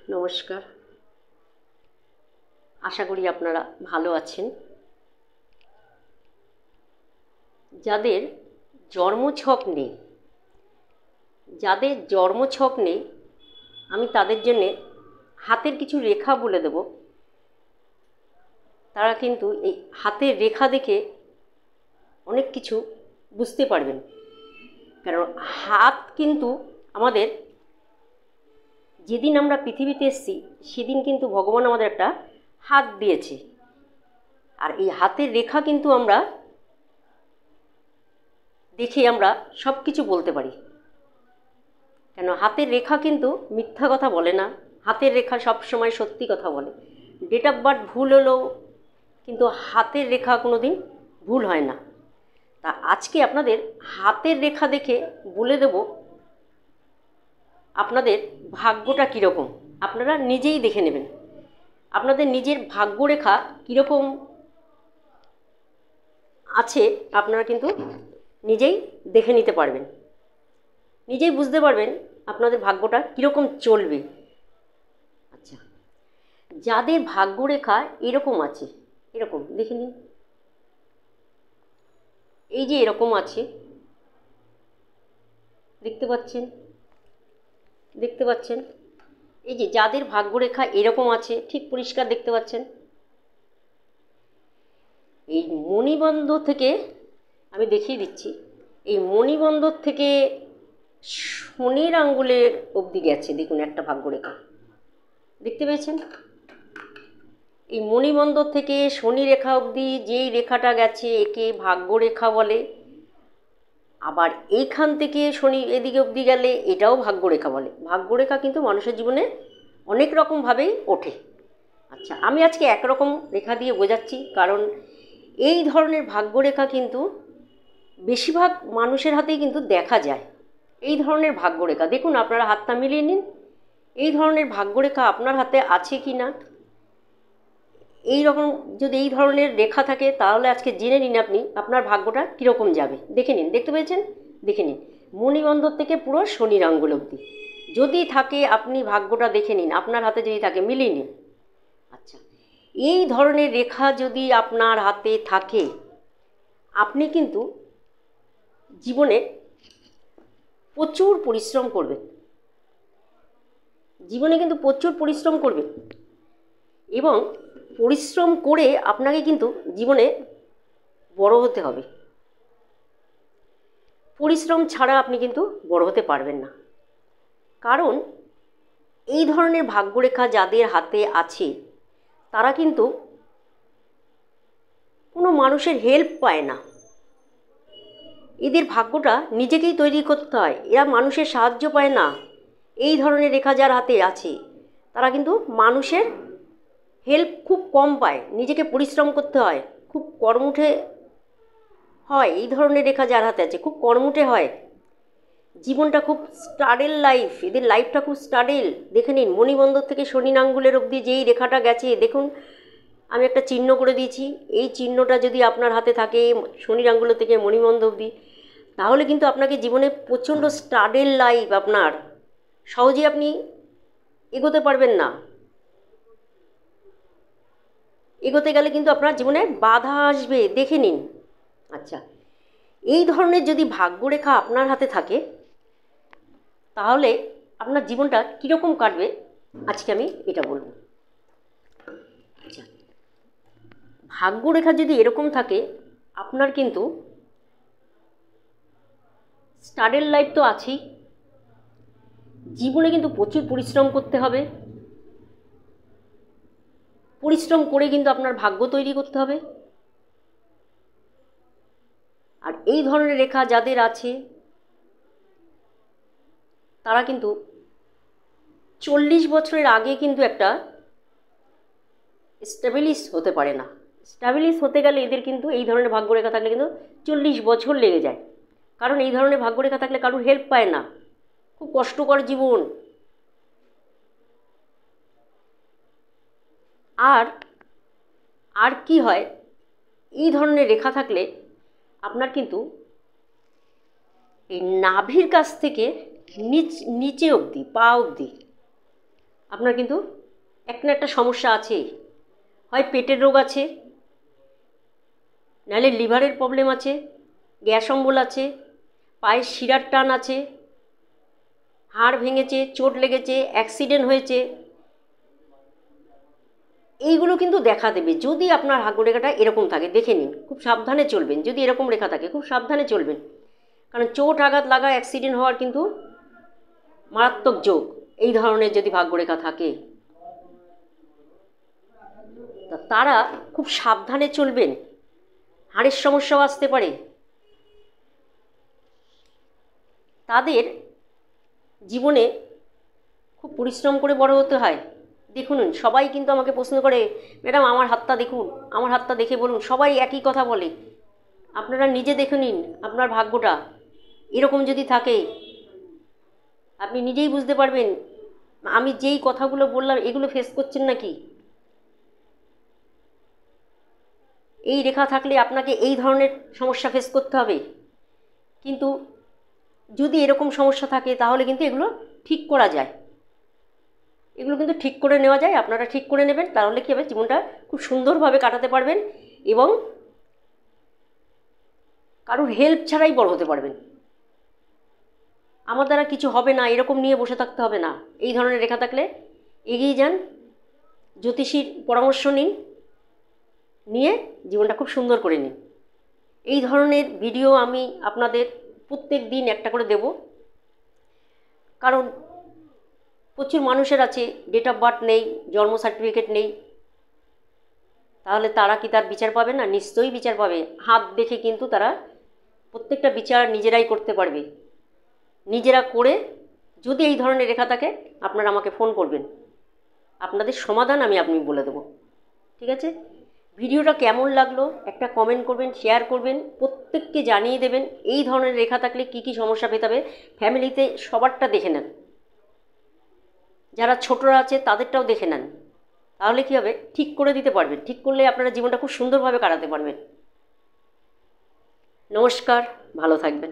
নমস্কার, আশা করি আপনারা ভালো আছেন। যাদের জন্মছক নেই আমি তাদের জন্যে হাতের কিছু রেখা বলে দেব। তারা কিন্তু এই হাতের রেখা দেখে অনেক কিছু বুঝতে পারবেন। কারণ হাত কিন্তু আমাদের, যেদিন আমরা পৃথিবীতে এসেছি সেদিন কিন্তু ভগবান আমাদের একটা হাত দিয়েছে। আর এই হাতের রেখা কিন্তু আমরা দেখে আমরা সব কিছু বলতে পারি। কেন, হাতের রেখা কিন্তু মিথ্যা কথা বলে না, হাতের রেখা সব সময় সত্যি কথা বলে। ডেট অফ বার্থ ভুল হলেও কিন্তু হাতের রেখা কোনো দিন ভুল হয় না। তা আজকে আপনাদের হাতের রেখা দেখে বলে দেব আপনাদের ভাগ্যটা কীরকম। আপনারা নিজেই দেখে নেবেন আপনাদের নিজের ভাগ্যরেখা কীরকম আছে। আপনারা কিন্তু নিজেই দেখে নিতে পারবেন, নিজেই বুঝতে পারবেন আপনাদের ভাগ্যটা কীরকম চলবে। আচ্ছা, যাদের ভাগ্যরেখা এরকম আছে, এরকম দেখে নিন, এই যে এরকম আছে, দেখতে পাচ্ছেন, এই যে যাদের ভাগ্যরেখা এরকম আছে, ঠিক পরিষ্কার দেখতে পাচ্ছেন। এই মণিবন্ধ থেকে আমি দেখিয়ে দিচ্ছি, এই মণিবন্ধর থেকে শনির আঙ্গুলের অবধি গেছে। দেখুন একটা ভাগ্যরেখা দেখতে পেয়েছেন। এই মণিবন্ধর থেকে শনি রেখা অবধি যেই রেখাটা গেছে একে ভাগ্যরেখা বলে। আবার এইখান থেকে শনি এদিকে অবধি গেলে এটাও ভাগ্যরেখা বলে। ভাগ্যরেখা কিন্তু মানুষের জীবনে অনেক রকমভাবেই ওঠে। আচ্ছা, আমি আজকে একরকম রেখা দিয়ে বোঝাচ্ছি, কারণ এই ধরনের ভাগ্যরেখা কিন্তু বেশিরভাগ মানুষের হাতেই কিন্তু দেখা যায়। এই ধরনের ভাগ্যরেখা দেখুন, আপনারা হাতটা মিলিয়ে নিন, এই ধরনের ভাগ্যরেখা আপনার হাতে আছে কি না। এই রকম যদি এই ধরনের রেখা থাকে তাহলে আজকে জেনে নিন আপনি আপনার ভাগ্যটা কীরকম যাবে। দেখে নিন, দেখতে পেয়েছেন, দেখে নিন মণিবন্ধর থেকে পুরো শনির আঙ্গুল অবধি যদি থাকে আপনি ভাগ্যটা দেখে নিন, আপনার হাতে যদি থাকে মিলিয়ে নিন। আচ্ছা, এই ধরনের রেখা যদি আপনার হাতে থাকে আপনি কিন্তু জীবনে প্রচুর পরিশ্রম করবেন, এবং পরিশ্রম করে আপনাকে কিন্তু জীবনে বড় হতে হবে। পরিশ্রম ছাড়া আপনি কিন্তু বড় হতে পারবেন না। কারণ এই ধরনের ভাগ্যরেখা যাদের হাতে আছে তারা কিন্তু কোনো মানুষের হেল্প পায় না। এদের ভাগ্যটা নিজেকেই তৈরি করতে হয়, এরা মানুষের সাহায্য পায় না। এই ধরনের রেখা যার হাতে আছে তারা কিন্তু মানুষের হেল্প খুব কম পায়, নিজেকে পরিশ্রম করতে হয়, খুব কর্মঠে হয়। এই ধরনের রেখা যার হাতে আছে খুব কর্মঠে হয়, জীবনটা খুব স্টাডেল লাইফ, এদের লাইফটা খুব স্টাডেল। দেখে নিন মণিবন্ধর থেকে শনি আঙ্গুলের অবধি যেই রেখাটা গেছে, দেখুন আমি একটা চিহ্ন করে দিয়েছি। এই চিহ্নটা যদি আপনার হাতে থাকে শনি আঙ্গুল থেকে মণিবন্ধ অবধি, তাহলে কিন্তু আপনাকে জীবনে প্রচণ্ড স্টাডেল লাইফ, আপনার সহজে আপনি এগোতে পারবেন না। এগোতে গেলে কিন্তু আপনার জীবনে বাধা আসবে, দেখে নিন। আচ্ছা, এই ধরনের যদি ভাগ্যরেখা আপনার হাতে থাকে তাহলে আপনার জীবনটা কীরকম কাটবে আজকে আমি এটা বলবো। আচ্ছা, ভাগ্যরেখা যদি এরকম থাকে আপনার কিন্তু স্টাডেল লাইফ তো আছেই, জীবনে কিন্তু প্রচুর পরিশ্রম করতে হবে, পরিশ্রম করে কিন্তু আপনার ভাগ্য তৈরি করতে হবে। আর এই ধরনের রেখা যাদের আছে তারা কিন্তু 40 বছরের আগে কিন্তু একটা স্ট্যাবলিশ হতে পারে না। স্ট্যাবলিশ হতে গেলে এদের কিন্তু এই ধরনের ভাগ্যরেখা থাকলে কিন্তু 40 বছর লেগে যায়। কারণ এই ধরনের ভাগ্যরেখা থাকলে কারোর হেল্প পায় না, খুব কষ্টকর জীবন। আর কি হয়, এই ধরনের রেখা থাকলে আপনার কিন্তু এই নাভির কাছ থেকে নিচে অবধি, পা অবধি আপনার কিন্তু একটা না একটা সমস্যা আছে, হয় পেটের রোগ আছে, নাহলে লিভারের প্রবলেম আছে, গ্যাস অম্বল আছে, পায়ের শিরার টান আছে, হাড় ভেঙেছে, চোট লেগেছে, অ্যাক্সিডেন্ট হয়েছে, এইগুলো কিন্তু দেখা দেবে। যদি আপনার ভাগ্যরেখাটা এরকম থাকে, দেখে নিন, খুব সাবধানে চলবেন। যদি এরকম রেখা থাকে খুব সাবধানে চলবেন, কারণ চোট আঘাত লাগা, অ্যাক্সিডেন্ট হওয়ার কিন্তু মারাত্মক যোগ এই ধরনের যদি ভাগ্যরেখা থাকে। তারা খুব সাবধানে চলবেন, হাড়ের সমস্যাও আসতে পারে। তাদের জীবনে খুব পরিশ্রম করে বড় হতে হয়। দেখুন, সবাই কিন্তু আমাকে প্রশ্ন করে, ম্যাডাম আমার হাতটা দেখুন, আমার হাতটা দেখে বলুন। সবাই একই কথা বলে। আপনারা নিজে দেখে নিন আপনার ভাগ্যটা এরকম যদি থাকে, আপনি নিজেই বুঝতে পারবেন আমি যেই কথাগুলো বললাম এগুলো ফেস করছেন নাকি। এই রেখা থাকলে আপনাকে এই ধরনের সমস্যা ফেস করতে হবে। কিন্তু যদি এরকম সমস্যা থাকে তাহলে কিন্তু এগুলো ঠিক করা যায়, এগুলো কিন্তু ঠিক করে নেওয়া যায়। আপনারা ঠিক করে নেবেন, তাহলে কী হবে, জীবনটা খুব সুন্দরভাবে কাটাতে পারবেন এবং কারোর হেল্প ছাড়াই বড় হতে পারবেন। আমার দ্বারা কিছু হবে না এরকম নিয়ে বসে থাকতে হবে না। এই ধরনের রেখা থাকলে এগিয়ে যান, জ্যোতিষীর পরামর্শ নিন, নিয়ে জীবনটা খুব সুন্দর করে নিন। এই ধরনের ভিডিও আমি আপনাদের প্রত্যেক দিন একটা করে দেব, কারণ প্রচুর মানুষের আছে ডেট অফ বার্থ নেই, জন্ম সার্টিফিকেট নেই, তাহলে তারা কি তার বিচার পাবে না? নিশ্চয়ই বিচার পাবে। হাত দেখে কিন্তু তারা প্রত্যেকটা বিচার নিজেরাই করতে পারবে। নিজেরা করে যদি এই ধরনের রেখা থাকে আপনারা আমাকে ফোন করবেন, আপনাদের সমাধান আপনি বলে দেবো। ঠিক আছে? ভিডিওটা কেমন লাগলো একটা কমেন্ট করবেন, শেয়ার করবেন, প্রত্যেককে জানিয়ে দেবেন এই ধরনের রেখা থাকলে কী কী সমস্যা পেতে হবে। ফ্যামিলিতে সবারটা দেখে নেন, যারা ছোটরা আছে তাদেরটাও দেখে নেন, তাহলে কী হবে, ঠিক করে দিতে পারবেন। ঠিক করলে আপনারা জীবনটা খুব সুন্দরভাবে কাটাতে পারবেন। নমস্কার, ভালো থাকবেন।